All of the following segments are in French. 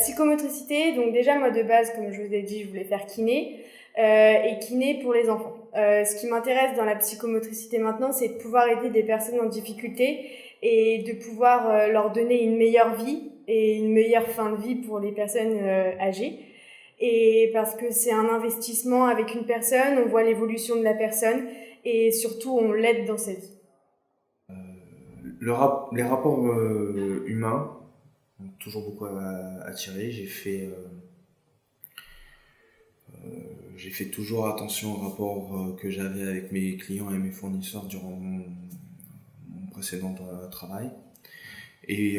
psychomotricité, donc déjà moi de base, comme je vous ai dit, je voulais faire kiné, et kiné pour les enfants. Ce qui m'intéresse dans la psychomotricité maintenant, c'est de pouvoir aider des personnes en difficulté et de pouvoir leur donner une meilleure vie et une meilleure fin de vie pour les personnes âgées. Et parce que c'est un investissement avec une personne, on voit l'évolution de la personne et surtout on l'aide dans sa vie. Les rapports humains m'ont toujours beaucoup attiré. J'ai fait toujours attention au rapport que j'avais avec mes clients et mes fournisseurs durant mon précédent travail. Et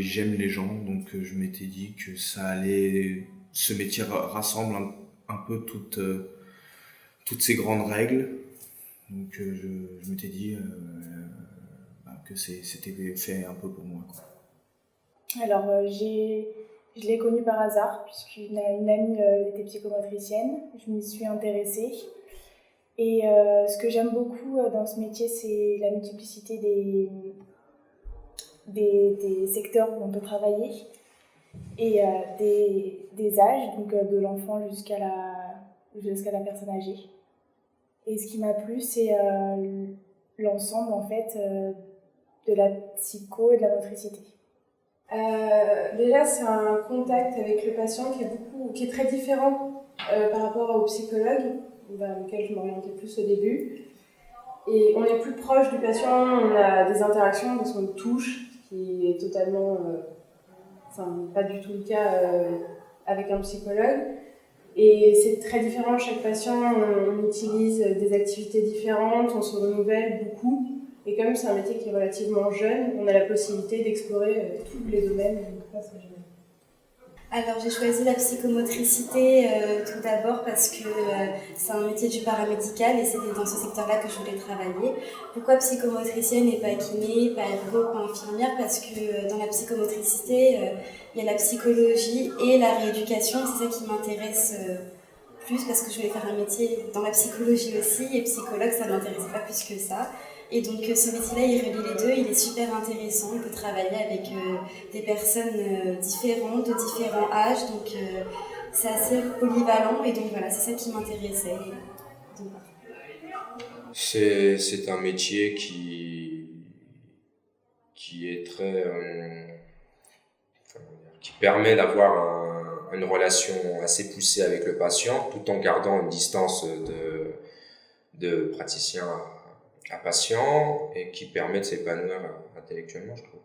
j'aime les gens, donc je m'étais dit que ce métier rassemble un peu toutes ces grandes règles. Donc je m'étais dit que c'était fait un peu pour moi, quoi. Alors, je l'ai connue par hasard, puisqu'une amie était psychomotricienne. Je m'y suis intéressée. Et ce que j'aime beaucoup dans ce métier, c'est la multiplicité des secteurs où on peut travailler et des âges, donc de l'enfant jusqu'à la personne âgée. Et ce qui m'a plu, c'est l'ensemble en fait de la psycho et de la motricité. Déjà, c'est un contact avec le patient qui est très différent par rapport au psychologue, vers lequel je m'orientais plus au début. Et on est plus proche du patient, on a des interactions parce qu'on le touche, ce qui est totalement, pas du tout le cas avec un psychologue. Et c'est très différent, chaque patient, on utilise des activités différentes, on se renouvelle beaucoup. Et comme c'est un métier qui est relativement jeune, on a la possibilité d'explorer tous les domaines. Donc ça, c'est génial. Alors j'ai choisi la psychomotricité tout d'abord parce que c'est un métier du paramédical et c'était dans ce secteur-là que je voulais travailler. Pourquoi psychomotricienne et pas kiné, pas ergo, pas infirmière? Parce que dans la psychomotricité, il y a la psychologie et la rééducation, c'est ça qui m'intéresse plus parce que je voulais faire un métier dans la psychologie aussi et psychologue, ça ne m'intéressait pas plus que ça. Et donc ce métier-là, il relie les deux, il est super intéressant, on peut travailler avec des personnes différentes, de différents âges, donc c'est assez polyvalent et donc voilà, c'est ça qui m'intéressait. Donc, c'est un métier qui est très... qui permet d'avoir une relation assez poussée avec le patient tout en gardant une distance de praticien à patient et qui permet de s'épanouir intellectuellement, je trouve.